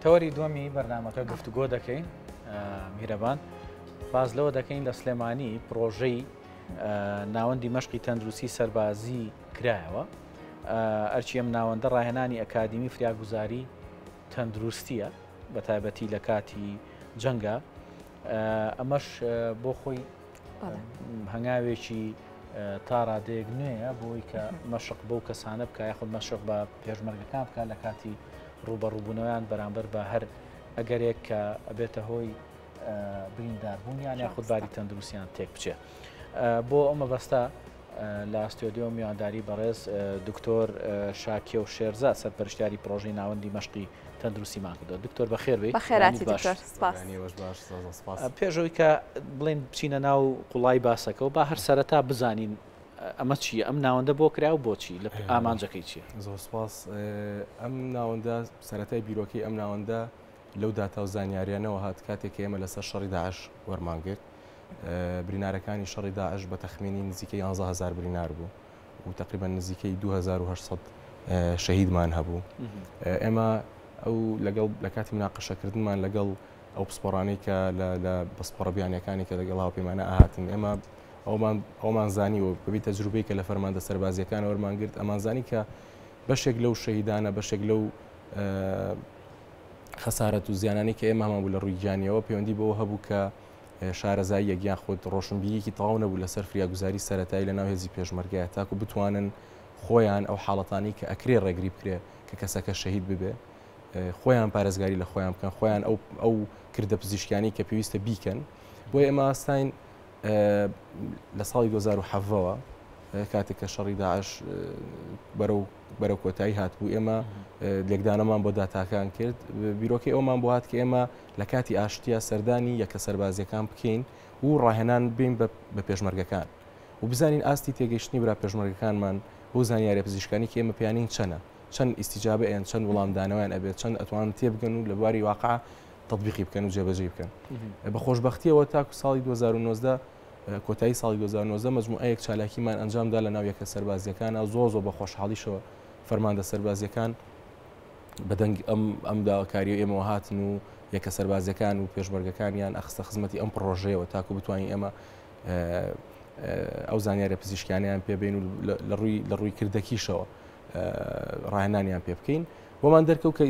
تەوەری دووەمی بەرنامەکە گفتوگۆ دەکەین میرەبان باز لەوە دەکەین لە سلێمانی پرۆژەی ناوەندی مەشقی تەندروستی سەربازی کرایەوە ئەرچی ئەم ناوەندە ڕاهێنانی ئەکادمی فریاگوزاری تەندروستیە بە تایبەتی لە کاتی جەنگە ئەمەش بۆ خۆی هەنگاوێکی تا ڕادەیەک نوێیە بۆی کە مەشق بەو کەسانە بکە یاخود مەشق بە پێشمەرگەکان بکە لە کاتی ڕوبەڕووبوونەوەیان بەرامبەر بە هەر ئەگەرێک کە ئەبێتە هۆی برینداربوونیان یاخودباری تەندروستیان تێک بچێت بۆ ئەمە بەستە لە ئەستۆدیۆ میوانداری بەڕێز دکتۆر شاکیە و شێرزاد سەرپەرشتیاری پرۆژەی ناوەندی مەشقی تەندروستیمان کردەوە دکتۆر بەخێر بێت بەخێراتی دکتۆر سپاس پێشەوەی کە بڵێن بچینە ناو قوڵای باسەکە و با هەر سەرەتا بزانین ئەمە چیە ئەم ناوەندە بۆ کرا و بۆچی لە ئامانجەکەی چیە زۆر سپاس ئەم ناوەندە سەرەتای بیرۆکەی ئەم ناوەندە لەو داتا و زانیاریانەوە هات کاتێک ئێمە لەسەر شەڕی داعش وەرمانگرت برینارەکانی شەڕی داعش بە تەخمینی نزیکەی 11,000 برینار بوو و تقریبا نزیکەی 2800 شەهیدمان هەبوو ئێمە ئەو لەگەڵ لە کاتی مناقەشەکردنمان لەگەڵ ئەو پسپۆڕانەی کە لە پسپۆڕە بیانیەکانی کە لەگەڵ هاوپەیمانە ئاهاتن ئێمە ئەومان زانی و بەبی تەجروبەی کە لە فەرماندە سەربازیەکان وەرمانگرت ئەمان زانی کە بەشێک لەو شەهیدانە بەشێک لەو خەسارەت و زیانانی کە ئێمە هەمان بوو لە ڕووی گیانیەوە پەیوەندی بەوە هەبوو کە شارەزایی یەکیان خۆت ڕۆشنبیریکی تەواو نەبوو لەسەر فریاگوزاری سەرەتایی لە ناو هێزی پێشمەرگایە تاکو بتوانن خۆیان ئەو حاڵەتانی کە ئەکرێ ڕێگری بکرێ کە کەسەکە شەهید ببێ خۆیان پارێزگاری لە خۆیان بکەن خۆیان ئەو کردە پزیشکیانی کە پێویستە بیکەن بۆی ئێمە ئاستاین لە ساڵی 2007ەوە کاتێک کە شەڕی داعش بەرەو کۆتایی هاتبوو ئێمە لێکدانەمان بۆ داتاکان کرد بیرۆکەی ئەومان بۆ هات کە ئێمە لە کاتی ئاشتیا سەردانی یەکە سەربازیەکان بکەین و ڕاهێنان بین بە پێشمەرگەکان و بزانین ئاستی تێگەیشتنی برا پێشمەرگەکانمان بۆ زانیاریە پزیشکانی کە ئێمە پێیانین چەند ئیسیجابەیان چەند وەڵامدانەوەیان ئەبێت چەند ئەتوانن تێبگەن و لە بواری واقع تطبیقی بکەن و جێبەجێ بکەن بە خۆشبەختیەوە تاکو ساڵی 2019 کۆتایی ساڵی 2019 مەجموعەیەک چالاکیمان ئەنجامدا لە ناو یەکە سەربازیەکانە زۆر بە خۆشحاڵیشەوە فەرماندە سەربازیەکان بەدەنگ ئەم داواکاریە ئێمەوە هاتن و یەکە سەربازیەکان و پێشمەرگەکانیان ئەخستە خزمەتی ئەم پڕۆژەیەوە تاکو بتوانین ئێمە ئەو زانیاریە پزیشکیانیان پێبین و لە ڕووی کردەکیشەوە ڕاهێنانیان پێ بکەین بۆمان دەرکەوت کە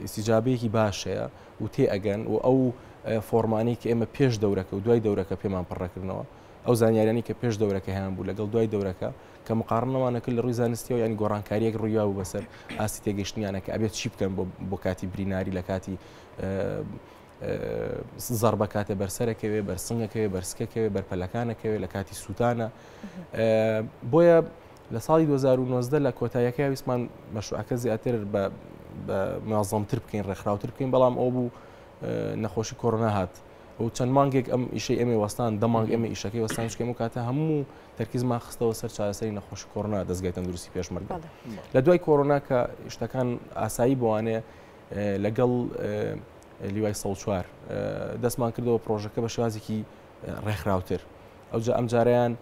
ئیسیجابەیەکی باشەیە و تێ ئەگەن و ئەو فۆرمانی کە ئێمە پێش دەورەکە و دوای دەورەکە پێمان پڕەکردنەوە ئەو زانیاریانی کە پێش دەورەکە هیان بوو لەگەڵ دوای دەورەکە کە مقارنەوانەکە لە ڕووی زانستیەوە ینی گۆڕانکاریەک ڕوویا و بەسەر ئاستی تێگەشتنیانە کە ئەبێت چی بکەن بۆ کاتی بریناری لە کاتی زەڕبە کاتە بەرسەرەکەوێ بەرسنگەکەوێ بەرسکەکەوێ بەرپەلەکانەکەوێ لە کاتی سووتانە بۆیە لە ساڵی 2019 لە کۆتاییەکە ویسمان مەشروعەکە زیاتر بە مناظەمتر بکەین ڕێکخراوتر بکەین بەڵام ئەو بوو نەخۆشی کۆڕۆنا هات و چەند مانگێک ئەم ئیشەی ئێمە وەستان دەمانگ ئێمە ئیشەکەی وەستان شکێم و کاتە هەموو تەرکیزمان خستەوە سەر چارەسەری نەخۆشی کۆڕۆنا دەستگای تەندروستی پێشمەرگە لە دوای کۆڕۆنا کە شتەکان ئاسایی بوانێ لەگەڵ لیوای سەڵ چوار دەستمان کردەوە پرۆژەکە بە شێوازێکی ڕێکخراوتر ئەم جارەیان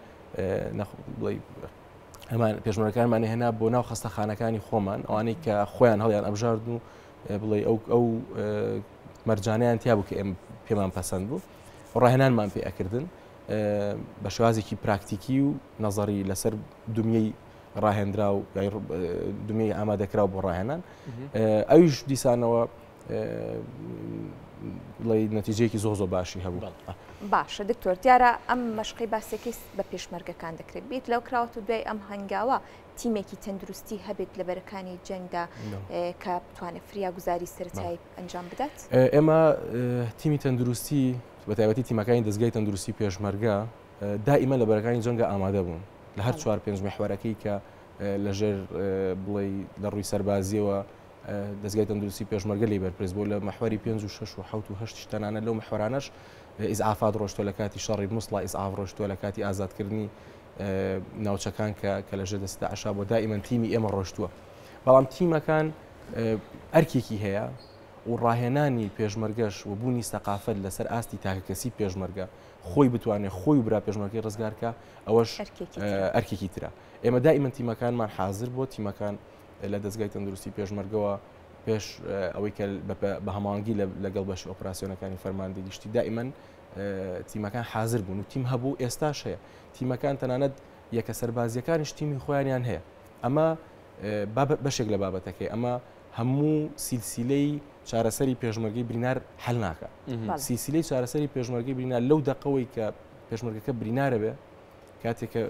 هەمان پێشمەرگەکانمان هێنا بۆ ناو خەستەخانەکانی خۆمان ئەوانەی کە خۆیان هەڵیان ئەبژارد و بڵێ ئەو مەرجانیان تیا بوو کە ئێمە پێمان پەسەند بوو ڕاهێنانمان پێ ئەکردن بە شێوازێکی پراکتیکی و نەزەری لەسەر دومیەی ڕاهێنرا و دومیەی ئامادەکراو بۆ ڕاهێنان ئەویش دیسانەوە نەتیجەیەکی زۆر باشی هەبوو. باشە دکتۆر دیارە ئەم مەشقی باسێکی بە پێشمەرگەکان دەکرێت بیت لەو کراوەت و دوای ئەم هەنگاوە تیمێکی تەندروستی هەبێت لە بەرەکانی جەنگدا کە بتوانێت فریاگوزاری سەرەتایی ئەنجام بدات؟ ئێمە تیمی تەندروستی بە تایبەتی تیمەکانی دەستگای تەندروستی پێشمەرگە دائیمە لە بەرەکانی جەنگە ئامادە بوون لە هەر 4-5 محوەرەکەی کە لەژێر بڵێ لە ڕووی سەربازیەوە دەستگای تەندروستی پێشمەرگە لی بەرپرس بۆ لە محوەری 5 و 6 و 7 و 8 شتانانە لەو محوەرانەش ئیزعافات ڕۆشتووە لە کاتی شەڕی مووسڵا ئیزعاف ڕۆشتووە لە کاتی ئازادکردنی ناوچەکان کە لەژێر دەستی عەشا بۆ دائیمەن تیمی ئێمە ڕۆشتووە بەڵام تیمەکان ئەرکێکی هەیە و ڕاهێنانی پێشمەرگەش و بوونی سەقافەت لەسەر ئاستی تاکەکەسی پێشمەرگە خۆی بتوانێت خۆی و برا پێشمەرگەی ڕزگارکە ئەوەش ئەرکێکی ترە ئێمە دائیمەن تیمەکانمان حاضر بۆ تیمەکان لە دەستگای تەندروستی پێشمەرگەوە پێش ئەوەی کە بە هەمانگی لەگەڵ بەش ئۆپراسیۆنەکانی فەرماندەی گشتی دائیمەن تیمەکان حاضر بوون و تیم هەبوو ئێستاش هەیە تیمەکان تەنانەت یەکە سەربازیەکانیش تیمی خۆیانیان هەیە ئەمە بەشێک لە بابەتەکەی ئەمە هەموو سیلسیلەی چارەسەری پێشمەرگەی برینار هەل ناکە سیلسیلەی چارەسەری پێشمەرگەی برینار لەو دقەوەی کە پێشمەرگەکە برینارە بێ کاتێککە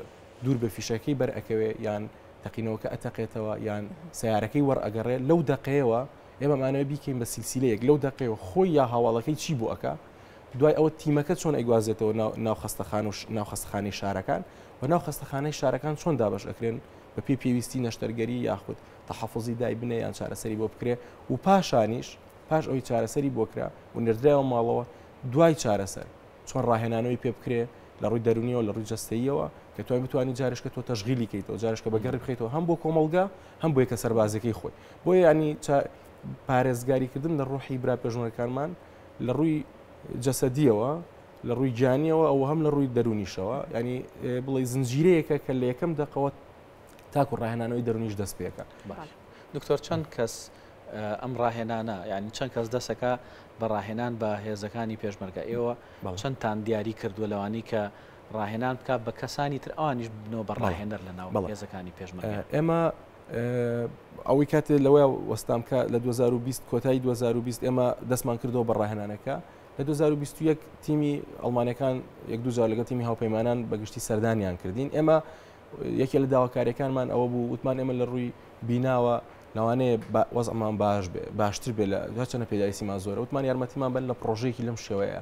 دوور بە فیشەکەی بەرئەکەوێ یان تەقینەوەکە ئەتەقێتەوە یان سیارەکەی وەرئەگەڕێ لەو دقەیەوە ئێمەمانەوە بیکەین بە سیلسیلەیەک لەو دقەیەوە خۆی یا هاواڵەکەی چی بوو ئەکا دوای ئەوە تیمەکە چۆن ئەیگوازێتەوە ناو خەستەخانەی شارەکان و ناو خەستەخانەی شارەکان چۆن دابش ئەکرێن بە پێویستی نەشتەرگەری یاخود تەحەفوزی دای بنێ یان چارەسەری بۆ بکرێ و پاشانیش پاش ئەوی چارەسەری بۆکرا و نردراوە ماڵەوە دوای چارەسەر چۆن ڕاهێنانەوەی پێ بکرێ لە ڕووی دەرونیەوە لە ڕووی جەستەیەوە کە توای بتوانانی جارشکە تۆ تەشغیلی کەیتەوە جارشکە بەگەڕی بخیتەوە هەم بۆ کۆمەلگا هەم بۆ یەکە سەربازەکەی خۆی بۆ ینی پارێزگاریکردن لە ڕوحی برا پێشمەرگەکانمان لە ڕووی جەسەدیەوە لە ڕووی جانیەوە ئەو هەم لە ڕووی دەرونیشەوە ینی بڵێ زنجیرەیەکە کە لە یەکەم دەقەوە تاکو ڕاهێنانەوەی دەرونیش دەست پێەکە دکتۆر چەند کەس ئەم ڕاهێنانە یعنی چەند کەس دەسەکە بە ڕاهێنان بە هێزەکانی پێشمەرگە ئێوە چەندتان دیاری کردووە لەوانی کە ڕاهێنان بکات بە کەسانی تر ئەوانیش بنەوە بە ڕاهێنەر لە ناو هێزەکانی پێشمەرگە ئێمە ئەوەی کاتێ لەوەی وەستامکە لە 2020 کۆتایی 2020 ئێمە دەستمان کردەوە بە ڕاهێنانەکە لە 2021 تیمی ئەڵمانەکان یەک دوجار لەگەڵ تیمی هاوپەیمانان بەگشتی سەردانیان کردین ئێمە یەکێ لە داواکاریەکانمان ئەوە بوو وتمان ئێمە لە ڕووی بیناوە لەوانەیە وەزعمان باش بێ باشتر بێ لە چەنە پێداویستیمان زۆرە وتمان یارمەتیمان بن لە پرۆژەیەکی لەم شێوەیە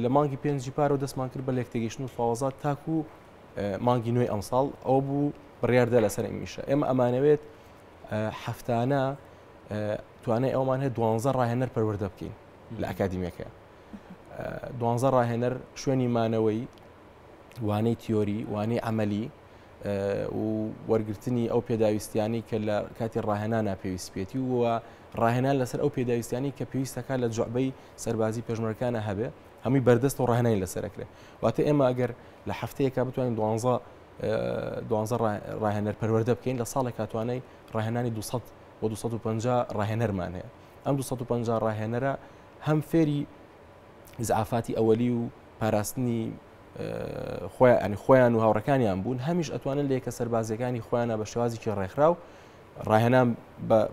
لە مانگی پێنجی پارە و دەستمان کرد بە لێکتێگەیشتن و فاوەزات تاکو مانگی نوێی ئەمساڵ ئەو بوو بڕیاردا لەسەر ئەمیشە ئێمە ئەمانەوێت هەفتانە توانای ئەومان هەیە 12 ڕاهێنەر پەروەردە بکەین لە ئەکادیمیەکە 12 ڕاهێنەر شوێنی مانەوەی وانەی تیۆری وانەی عەمەلی و وەرگرتنی ئەو پێداویستیانی کە لە کاتی ڕاهێنانە پێویست پێێتی وە ڕاهێنان لەسەر ئەو پێداویستیانی کە پێویستەکە لە جوعبەی سەربازی پێشمەرگەکانە هەبێ هەمووی بەردەست و ڕاهێنانی لەسەرەکرێ واتە ئێمە ئەگەر لە هەفتەیەکە بتوانین 12 ڕاهێنەر پەروەردە بکەین لە ساڵێک کاتوانەی ڕاهێنانی 200 و 250 ڕاهێنەرمان هەیە ئەم 250 ڕاهێنەرە هەم فێری زعافاتی ئەوەلی و پاراستنی خۆیان و هاوڕەکانیان بوون هەمیش ئەتوانن لە یەکە سەربازەکانی خۆیانە بە شێوازێکی ڕێکخرا و ڕاهێنان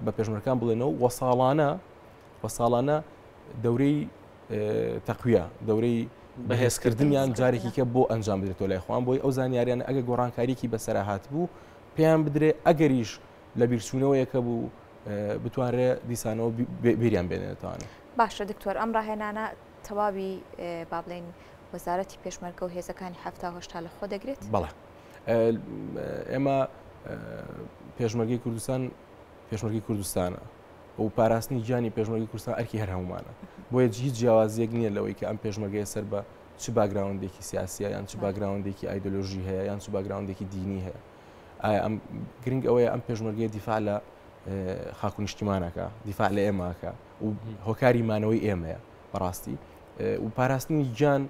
بە پێشمەرگەکان بڵێنەوە وە ساڵانە دەورەی تەقویە دەورەی بەهێزکردنیان جارێکی کە بۆ ئەنجام بدرێتەوە لای خۆیان بۆی ئەو زانیاریانە ئەگە گۆڕانکاریکی بەسەرا هات بوو پێیان بدرێ ئەگەریش لە بیرچوونەوەیەکە بوو بتوانرێ دیسانەوە بیریان بێنێتوانێت باشە دکتۆر ئەم ڕاهێنانە تەواوی با بڵێن وەزارەتی پێشمەرگە و هێزەکانی هەفتا لە خۆ دەگرێت بەڵێ ئێمە پێشمەرگەی کوردستانە و پاراستنی گیانی پێشمەرگی کوردستان ئەرکی هەر هەمومانە بۆیە هیچ جیاوازیەک نییە لەوەی کە ئەم پێشمەرگەیە سەر بە چ باگراوندێکی سیاسیە یان چ باگراوندێکی ئایدۆلۆژی هەیە یان چ باگراوندێکی دینی هەیە ئەم گرنگ ئەوەیە ئەم پێشمەرگەیە دیفاع لە خاک و نیشتیمانەکە دیفاع لە ئێماکە و هۆکاری مانەوەی ئێمەیە بەڕاستی و پاراستنی گیان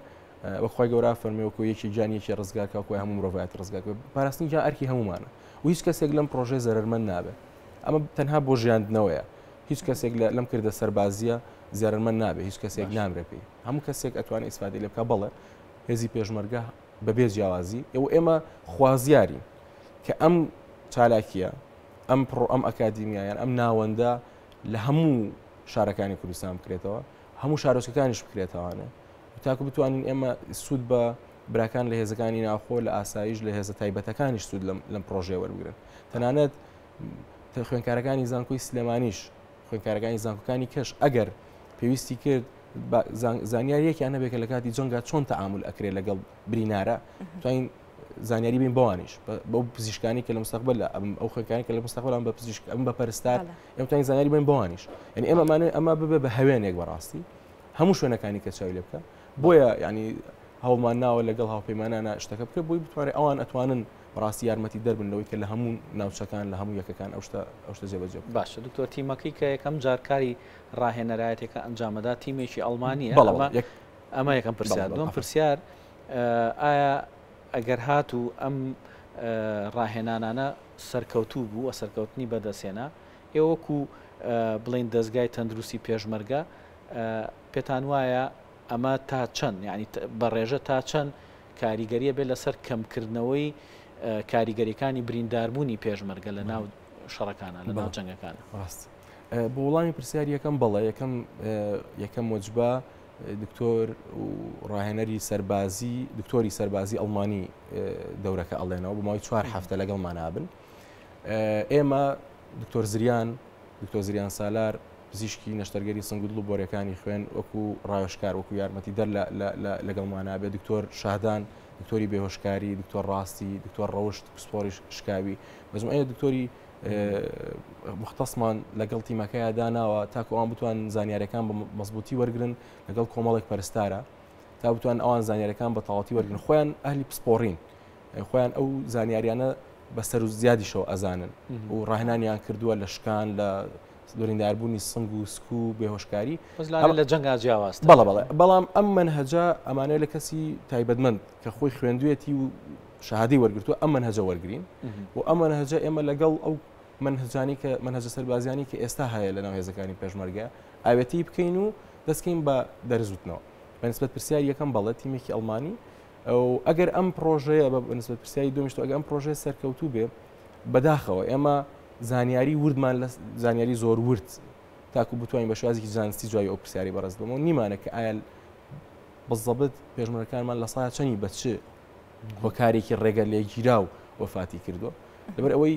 وەخوای گەورە فەرمیوەکو یەکی گیانیەکی ڕزگارکە و هەموو مرۆڤایەت ڕزگارکە پاراستنی گیان ئەرکی هەمومانە و هیچ کەسێک لەم پرۆژەی زەرمەند نابێت ئەمە تەنها بۆ ژیاندنەوەیە هیچ کەسێک لەم کردە سەربازیە زیارمەند نابێت هیچ کەسێک نامرێ پێی هەموو کەسێک ئەتوانێت ئیسفادەی لێ بکە بەڵێ هێزی پێشمەرگە بەبێ جیاوازی ئێمە خوازیارین کە ئەم چالاکیە ئەم ئەکادیمیایان ئەم ناوەندە لە هەموو شارەکانی کوردستان بکرێتەوە هەموو شارۆچکەکانیش بکرێتەوەوانێ تاکو بتوانین ئێمە سوود بە براکان لە هێزەکانی ناوخۆ لە ئاسایش لە هێزە تایبەتەکانیش سوود لەم پرۆژێ وەربگرن تەنانەت خوێنکارەکانی زانکۆی سلێمانیش خوێنکارەکانی زانکۆکانی کەش ئەگەر پێویستی کرد زانیاریەکیان هەبێت کە لە کاتی جەنگا چۆن تەعامل ئەکرێت لەگەڵ برینارە توانین زانیاری بین بەوانیش بەو پزیشکانی کە لە مستەقبل ئەو خوێنکانی کە لە مستەقبلان بە پزیشک ئەم بە پەرستار ئێمە توانین زانیاری بین بەوانیش یعنی ئەمە ببێ بە هەوێنێک بەڕاستی هەموو شوێنەکانی کە چاوی لێ بکە بۆیە ینی هەوڵمان ناوە لەگەڵ هاوپەیمانانە شتەکە بکە بۆی بتوانێت ئەوان ئەتوانن ڕاستی یارمەتی دەربنەوەی کە لە هەموو ناوچەکان لە هەموو یەکەکان ئەو شتە جێبەجێ باشە دکتۆر تیمەکەی کە یەکەم جارکاری ڕاهێنەرایەتێکە ئەنجامەدا تیمێکی ئەڵمانیە ئەمە یەکەم پرسیار دوم پرسیار ئایا ئەگەر هات و ئەم ڕاهێنانانە سەرکەوتوو بوو و سەرکەوتنی بەدەستێنا ئێوەکو بڵین دەستگای تەندروستی پێشمەرگە پێتان وایە ئەمە تا چەند یعنی بەڕێژە تا چەند کاریگەریە بێت لەسەر کەمکردنەوەی کاریگەریەکانی برینداربوونی پێشمەرگە لە ناو شەڕەکانە لە ناو جەنگەکانە ڕاست بۆ وەڵامی پرسیار یەکەم بەڵێ یەکەم وەجبە دکتۆر و ڕاهێنەری سەربازی دکتۆری سەربازی ئەڵمانی دەورەکە ئەڵێنەوە بۆ ماوەی 4 هەفتە لەگەڵمان هابن ئێمە دکتۆر زریان سالار پزیشکی نەشتەرگەری سنگودڵ و بۆرەکانی خوێن وەکو ڕایشکار وەکو یارمەتی دەر لەگەڵمان هابێت دکتۆر شادان دکتۆری بێهۆشکاری دکتۆر ڕاستی دکتۆر ڕەوشت پسپۆری شکاوی بەزم ئەیە دکتۆری مختصمان لەگەڵ تیمەکەیە داناوە تاکو ئەوان بتوان زانیاریەکان بە مەزبوطی وەرگن لەگەڵ کۆمەڵێک پەرستارە تا بتوان ئەوان زانیاریەکان بە تەواوەتی وەرگن خۆیان ئەهلی پسپۆڕین خۆیان ئەو زانیاریانە بەسەر و زیادیشەوە ئەزانن و ڕاهێنانیان کردووە لە شکان لە دۆرینداربوونی سنگ و سک و بێهۆشکاری لە جەنگا جیاواز بەڵام ئەم منهەجە ئەمانەیە لە کەسی تایبەتمەند کە خۆی خوێندوێتی و شەهادەی وەرگرتووە ئەم منهەجە وەرگرین و ئەم منهەجە ئێمە لەگەڵ ئەو منهەجە سەربازیانی کە ئێستا هەیە لە ناو هێزەکانی پێشمەرگە ئاوێتی بکەین و دەستکەین بە دەرزوتنەوە بەنسبەت پرسیار یەکەم بەڵێ تیمێکی ئەڵمانی ئەو ئەگەر ئەم پرۆژەیە بەنسبەت پرسیاری دومیشت ئەگەر ئەم پرۆژەیە سەرکەوتوو بێ بەداخەوە ئێمە زانیاری وردمان لە زانیاری زۆر ورد تاکو بتوانین بە شوازێکی زانستی جوای ئەو پرسیاری بەڕێز بمەوە نیمانە کە ئایا بەزەبت پێشمەرگەکانمان لە ساڵ چەندی بە چ هۆکارێکی ڕێگە لێگیرا و وەفاتی کردووە لەبەر ئەوەی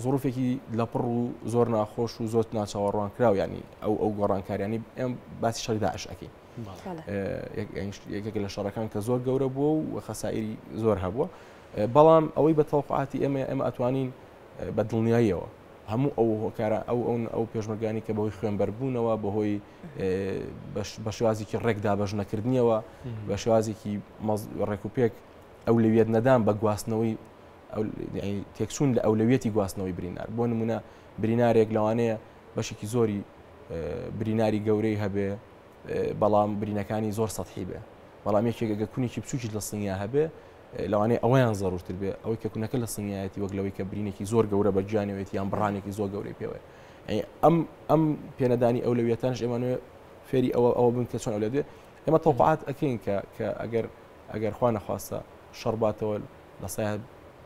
زۆرفێکی لەپڕ و زۆر ناخۆش و زۆر ناچاوەڕوان کراو ینی ئەو گۆڕانکاریانی ئەم باسی شەڕی داعش ئەکەین یەکێک لە شەڕەکان کە زۆر گەورە بووە و خەسائری زۆر هەبووە بەڵام ئەوەی بە تەوقعاتی ئێمە ئەتوانین بە دڵنیاییەوە هەموو ئەو هۆکارە ئەو پێشمەرگانی کە بەهۆی خوێنبەربوونەوە بەهۆی بە شێوازێکی ڕێکدا بەش نەکردنیەوە بە شێوازێکی ڕێکوپێک ئەو لەوێت نەدان بە گواستنەوەی تێکچوون لە ئەولەوێتی گواستنەوەی برینار بۆ نمونە برینارێک لەوانەیە بەشێکی زۆری بریناری گەورەی هەبێ بەڵام برینەکانی زۆر سەطحی بێ بەڵام یەکێکگە کونێکی بچووکی لە سنگیا هەبێ لەوانەیە ئەویان زەڕورتر بێ ئەوەی کە کونەکە لە سنگایەتی وەک لەوەی کە برینێکی زۆر گەورە بە گیانەوێتی یان بڕانێکی زۆر گەورەی پێوە ئەم پێنەدانی ئەولەویەتانش ئێمانوێ فێری ئەوە بن کە چۆن ئەولەوێ ئێمە تەوقعات ئەکەین کە ئەگەر خوا نەخواستە شەڕباتەوە لە سایە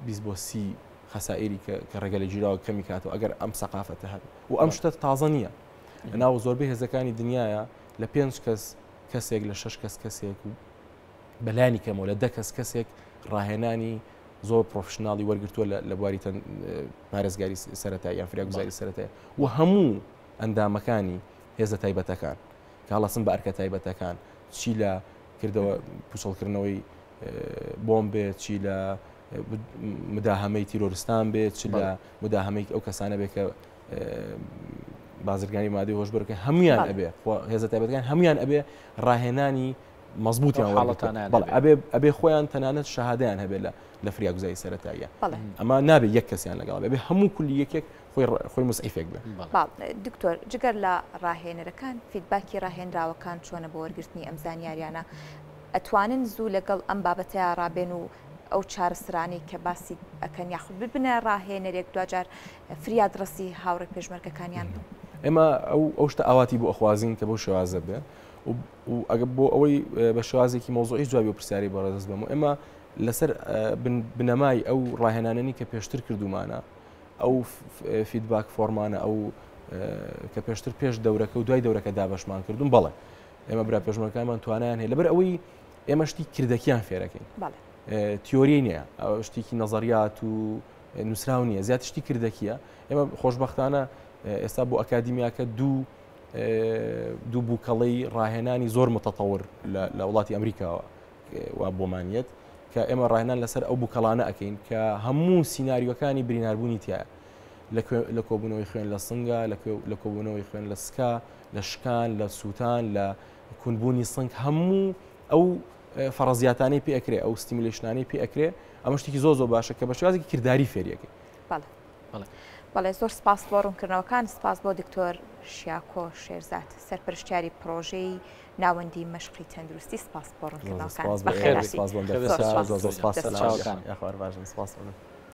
20 بۆ 30 خەسائری کە ڕێگە لە گیراوە کەمی کاتەوە ئەگەر ئەم سەقافەتە هەبێت و ئەم شتە تازە نییە لەناو زۆربەی هێزەکانی دنیاە لە 5 کەسێک لە 6 کەسێک و بەلانی کەمەوە لە 10 کەسێک ڕاهێنانی زۆر پرۆفشناڵی وەرگرتووە لە بواری پارێزگاری سەرەتایی یان فریاگوزاری سەرەتایی و هەموو ئەندامەکانی هێزە تایبەتەکان کە هەڵەسن بە ئەرکە تایبەتەکان چی لە کردەوە پوچەڵکردنەوەی بۆم بێت چی لە مداهەمەی تیرۆریستان بێت چ لە مداهەمەی ئەو کەسانە بێت کە بازرگانی مادەی هۆشبەرەکە هەمویان ئەبێ هێزە تایبەتەکان هەمویان ئەبێ ڕاهێنانی مەزبوطیان ئەبێ خۆیان تەنانەت شەهادەیان هەبێت لە فریاگوزاری سەرەتاییە ئەمە نابێت یەک کەسیان لەگەڵ بێ هەموو کولی یەکێک خۆی مسعیفێک بێ دکتۆر جگەر لە ڕاهێنەرەکان فیدباکی ڕاهێنراوەکان چۆنە بۆ وەرگرتنی ئەم زانیاریانە ئەتوانن زوو لەگەڵ ئەم بابەتەیە ڕابێن و ئەو چارەسرانی کە باسی ئەکەن یاخود ببنە ڕاهێنەرێک دوجار فریادڕسی هاوڕێ پێشمەرگەکانیان بوو ئێمە ئەو شتە ئاواتی بۆ ئەخوازین کە بۆ شێوازە بێ و ئەگە بۆ ئەوەی بە شێوازێکی مۆزوعی جوابی و پرسیاری بەڕێز بم و ئێمە لەسەر بنەمای ئەو ڕاهێنانەی کە پێشتر کردومانە ئەو فیدباک فۆرمانە ئەو کە پێشتر پێش دەورەکە و دوای دەورەکە دابەشمان کردوون بەڵێ ئێمە برا پێشمەرگەکانمان توانیان هەیە لەبەر ئەوەی ئێمە شتی کردەکیان فێرەکەین تیۆری نییە شتێکی نەزەریات و نووسراو نییە زیات شتی کردەکیە ئێمە خۆشببختانە ئێستا بۆ ئەکادیمیاکە دوو بووکەڵەی ڕاهێنانی زۆر متەتەور لە وڵاتی ئەمریکاوە وا بۆمانیت کە ئێمە ڕاهێنان لەسەر ئەو بووکەڵانە ئەکەین کە هەموو سیناریۆکانی بریناربوونی تایە لە کۆبوونەوەی خوێن لە سنگە لە کۆبوونەوەی خوێن لە سکا لە شکان لە سووتان لە کونبوونی سنگ هەموو ئەو فەرەزیاتانی پێ ئەکرێ ئەو ستیمولیشنانی پێ ئەکرێ ئەمە شتێکی زۆر باشە کە بە شێوازێکی کردداری فێریەکەی بەڵێ زۆر سپاس بۆ ڕوونکردنەوەکان سپاس بۆ دکتۆر شیاکۆ شێرزاد سەرپەرشتیاری پرۆژەی ناوەندی مەشقی تەندروستی سپاس بۆ ڕوونکردنەوەکان سپاس